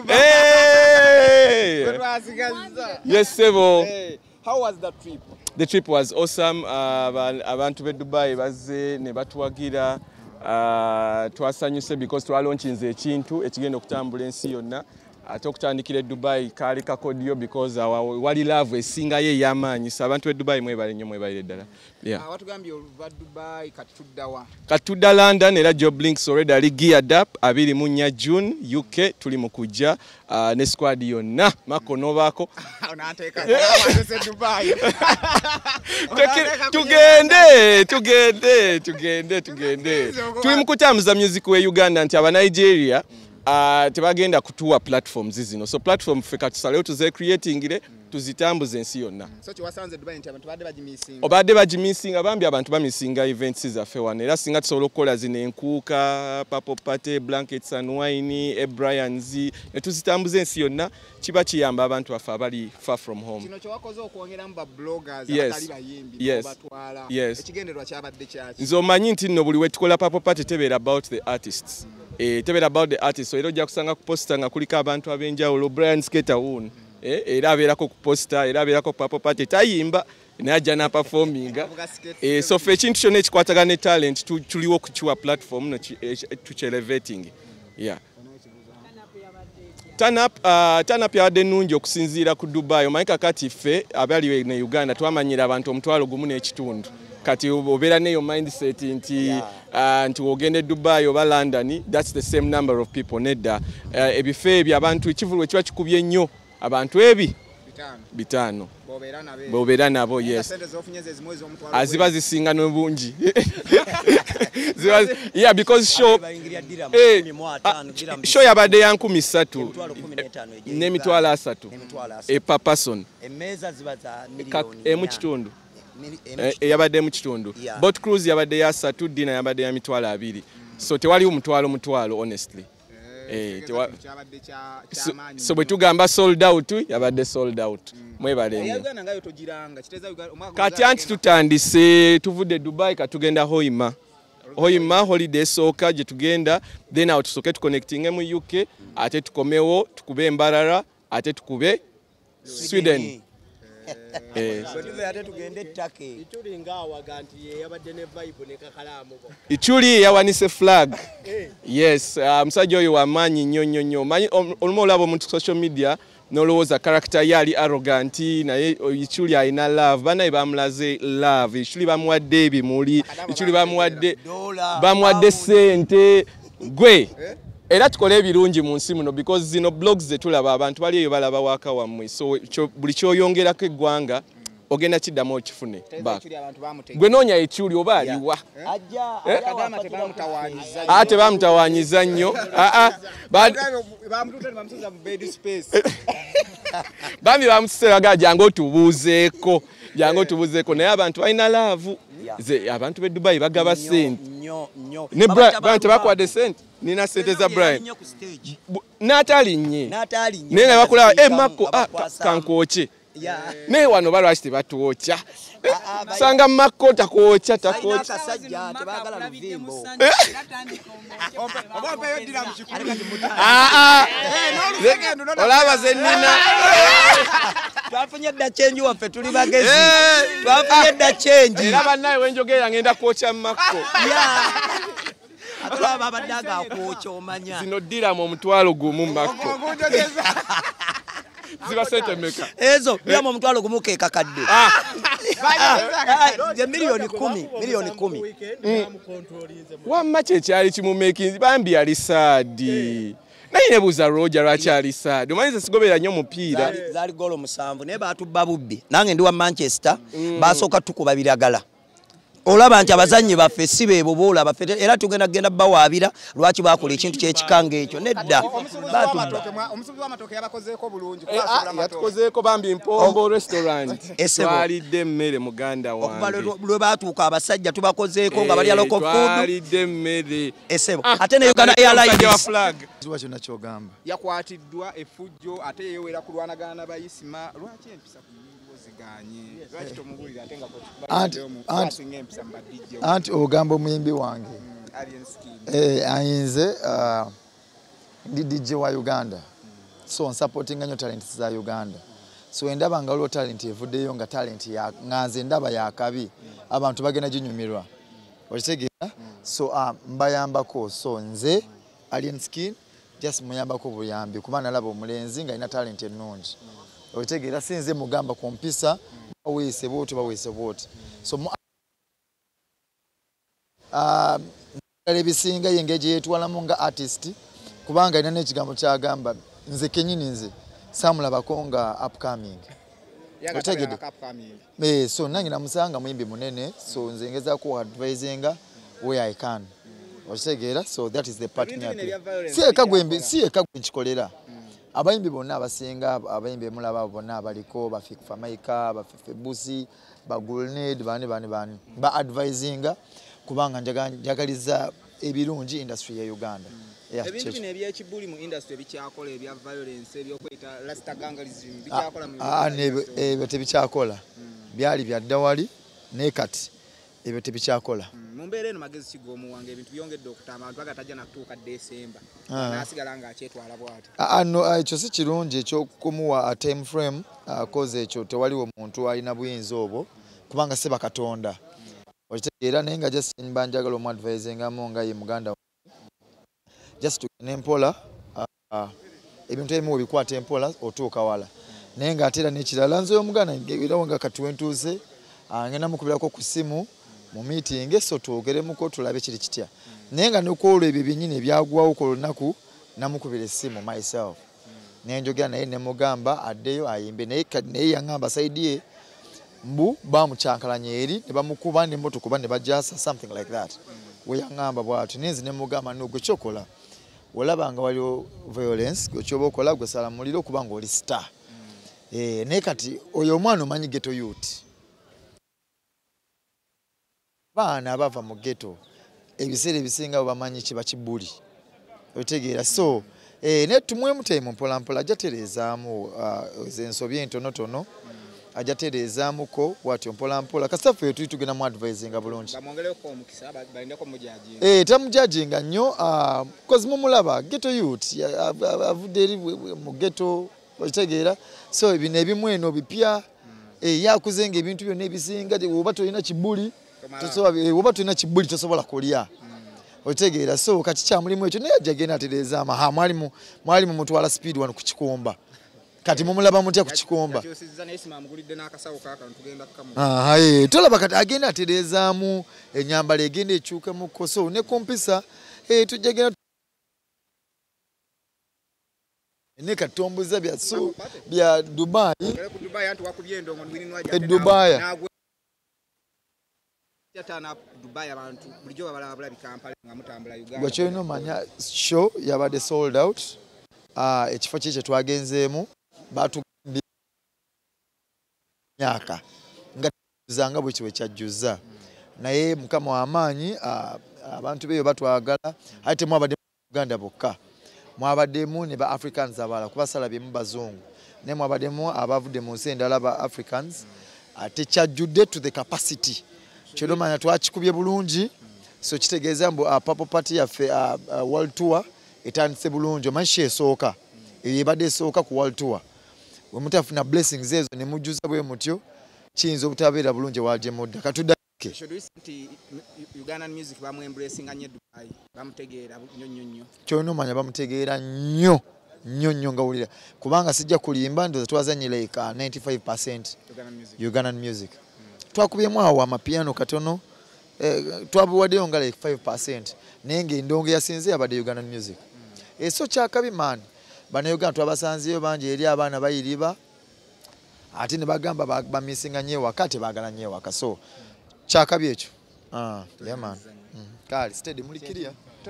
Hey! Yes, Sevo. Hey. How was that trip? The trip was awesome. Abantu be Dubai bazze ne batuwagira. Twasanyuse because twalaunching ekintu ekigenda okutambula ensi yonna. Ate okutandikira Dubai kali kakodyo because wali love esinga ye yamanyi. Abantu be Dubai mwebale nnyo mwebale ddala. Yeah. Watugambye oluva Dubai katuddawa. Katudda London era job links already ali geared up 24 June UK tuli mu kujja ne squad yonna mako novako. Unateeka Dubai. Tugende. Tuli mu kutambuza music we Uganda nti aba Nigeria tebagenda kutuwa platforms zino. So platform ffe katusalewo tuze creating ile tuzitambuze ensi yonna. So kiwasanze Dubai nti abantu badde bagimisinga. Obadde bagimisinga bambi abantu bamisinga events zaffe wano era singa tusobola okukola zino enkuuka, papo pate, blankets and wine, Brian's ne tuzitambuze ensi yonna kiba kiyamba abantu baffe abali far from home. Kino kyo wakoze okwongeramu ba bloggers Yes. abatali bayimbi Yes. batwala. Yes. Ekigendererwa kyabadde kyaki. Nze omanyi nti nno buli we tukola papo pate tebeera about the artists. Tebeera about the artists. So era ojja kusanga ku poster nga kuliko abantu ab'enjawulo Brian Skater wuno. Era abeerako ku poster, era abeerako ku papo pate tayimba n'ajja na performinga. So ffe ekintu kyonna ekikwatagana ne talent tuliwo okukiwa platform no tukyelevating. Yeah. Turn up yabadde nnungi okusinziira ku Dubai. Omanyi kakati ffe abali ne Uganda twamanyira abantu omutwalo gumu n'ekitundu. Kati obeera neyo mindset nti ogende Dubai oba London, that's the same number of people nedda. Ebifo ebyo abantu ekivulu kiba kikubye nnyo abantu ebi bitano. Bobeera nabo yes. Aziba zisinga n'obungi. Yeah, because show yabadde ya 13 n'emitwalo 3 per person. Emu kitundu. Yabadde mu kitundu. Boat cruise yabadde ya 3, dinner yabadde ya mitwalo 2. So tewali omutwalo honestly. So bwe tugamba sold out yabadde sold out. Mwebale. Kati anti tutandise tuvudde Dubai katugenda Hoima holiday sooka gye tugenda then out soke tu connecting mu UK ate tukomewo tukube Embarara ate tukube Sweden. Ichuli yawanise flag. Yes, musajja oyo wamanyi nnyo. Manyi olumu olaba omuntu social media nolowooza character yali arrogant naye Ichuli alina love. Banaye bamulaze love. Ichuli bamuwadde ebimuli. Ichuli bamuwadde sente. Gwe. Era tukole ebirungi mu nsi muno because zino blogs ze tulaba abantu bali eyo balaba waka wammwe. So buli kyoyongerako eggwanga ogenda kiddamu okifune. Gwe noonya Ichuli oba aliwa. Tebamutawaanyiza nnyo. Bambi bamutuseraga jangu otubuuzeeko naye abantu balina laavu. Abantu be Dubai bagaba sente. Ne Brian tebakwadde sente. Nina sente za Brian. N'atalinnye. Naye ne bakulaba Mako kankwoche. Ne wano balwaki tebatwokya. Sanga Mako takwokya. Olaba ze nina. Twafunye dda change waffe tuli bagezi. Twafunye dda change. Era bannaye wenjogera ngenda kwokya Mako. Atulaba abaddaga akwokya omanya. Zino ddiramu omutwalo gumu Mako. Ziba sente meka. Ezo ddiramu omutwalo gumu ke kakadde. Milioni 10. Wamma kyekyali kimumekinzi bambi yali saadi. Naye nebuuza Roger lwaki ali saadi. Omanyi sigobera nnyo mupiira. Zaali golo 7 naye baatubba bubbi. Nange ndi wa Manchester basooka tukuba biragala. Olaba nti abazannyi baffe si beebo boola baffe era tugenda bawaabira lwaki bakola ekintu ky'ekikanga ekyo nedda omusubi w'amatooke yabakozeeko bulungi yatukozeeko bambi Mpombo restaurant twalidde emmere muganda wange lwe baatuuka abasajja tubakozeeko nga bali aloko food twalidde emmere esebo ate ne Uganda Airlines ziwa kyonna ky'ogamba yakwatiddwa effujjo ate yeewera kulwanagana n'abayisima lwaki empisa anti ogamba omuyimbi wange ayinze ndi DJ wa Uganda. So supporting nnyo talent za Uganda. So endaba nga waliwo talent evuddeyo nga talent ya nganze ndaba ya kabi abantu bagenda ginyumirwa. Okitegeera? So mbayambako so nze Alien Skin just muyambako buyambi kuba nalaba omulenzi nga alina talent ennungi. Okitegeera sinze mugamba kompisa baweese bwoti. So ebisinga yengeje yetwalamu nga artist kubanga ina n'ekigambo kyagamba nze kenyini nze samulabako nga upcoming. So nange namusanga muyimbi munene so nze ngezaako advisinga where I can. Okitegeera? So that is the part me si eka gwe nkikolera. Abayimbi bonna abasinga abayimbi mulaba bonna abaliko bafikfa maika bafife busi ba grenade bani ba advisinga kubanga njagaliza ebirungi industry ya Uganda. Ebintu bino ebyekibuli mu industry ebikyakola ebya violence ebyokweta rastagangalism bikyakola mu Uganda. Ebyo tebikyakola. Byali bya ddawali ne kati ebyo tebikyakola. Mu mbeera eno magezi kigomu wange ebintu byongedde okutama abantu bagatajja nakutuuka December. Nasigala nga akyetwala bw'ati. No ekyo si kirungi ekyokumuwa time frame cause ekyo tewaliwo muntu alina buyinza obwo kubanga se bakatonda. Okitegeera naye nga just nbanjagala omu advisingamu nga ye muganda just nempola ebintu ebimu bikwata empola otuuka wala naye nga ate era n'ekirala nze omuganda era nga kati wentuuze ngenda mukubirako ku ssimu mu meeting so twogeremuko tulabe kiri kitya naye nga nokwolwo ebyo byennyini ebyagwawo ku lunaku namukubira essimu myself naye njogera naye nemugamba addeyo ayimbe naye yaŋŋamba saidi ye mbu bamukyankalanya eri ne bamukuba n'emmotoka kuba ne bajasa something like that we yaŋŋamba bw'atyo nenzi nemugamba nogwe kyokola olabanga waliwo violence gwe kyoba okola gwe sala muliro kubanga oli star naye kati oyo omwana omanyi ghetto youth baana abava mu ghetto ebiseera ebisinga bamanyi kiba kibuli otegeera so ne tumwemu temu mpolampola ajaterezaamu ensobi entonotono ajaterezaamuko bwatyo mpolampola kasaffe yetu tugenda mu advisinga bulungi tamujajinga nnyo because mumulaba ghetto youth avudde eri mu ghetto okitegeera so bino ebimu eno bipya yakuze nga ebintu byonna ebisinga oba tolina kibuli tosobola kulya okitegeera so kati kyamulimu ekyo naye ajagenda atereezaama mwalimu mutwala speed wano ku Kikomba kati mumulaba mutya ku Kikomba tolaba kati agenda atereezaamu enyambala egenda ekyukamuko so ne kompisa tujagenda ne katombuza bya Dubai Dubai Gwachino manya show yabade sold out ekifo kye twagenzeemu batugambye myaka nga tuzanga bwe kiwe kyajjuza naye mukama w'amaanyi abantu beyo batwagala ate mwabadde mu Uganda bokka mwabaddemu ne ba Africans abala kubasala bye mu bazungu ne mwabaddemu abavudde mu nsi endala ba Africans ate kyajjudde to the capacity Chiromanya twakikubye bulungi so kitegeeza mbu Purple Party yaffe world tour etandise bulungi omanyi esooka ebadde esooka ku world tour we mutafuna blessings ezo ne mujjuza bwe mutyo kiyinza obutabeera bulungi waje mudda katudake Ugandan music bamu embracing anye Dubai bamutegeera nnyo kyonomanya bamutegeera nnyo nga wulira kubanga sijja kulimba ndo twazanyi like 95% Ugandan music twakubyemu awo amapiano katono twabuwaddeyo nga like 5% naye ng'endongo yasinze abadde Ugandan music so kyakabi man bannayuganda twabasanzeyo bangi eri abaana bayiriba ate ne bagamba bamisinga nnyo ewaka tebaagala nnyo ewaka so kyakabi ekyo yeah man kale steady mulikiriya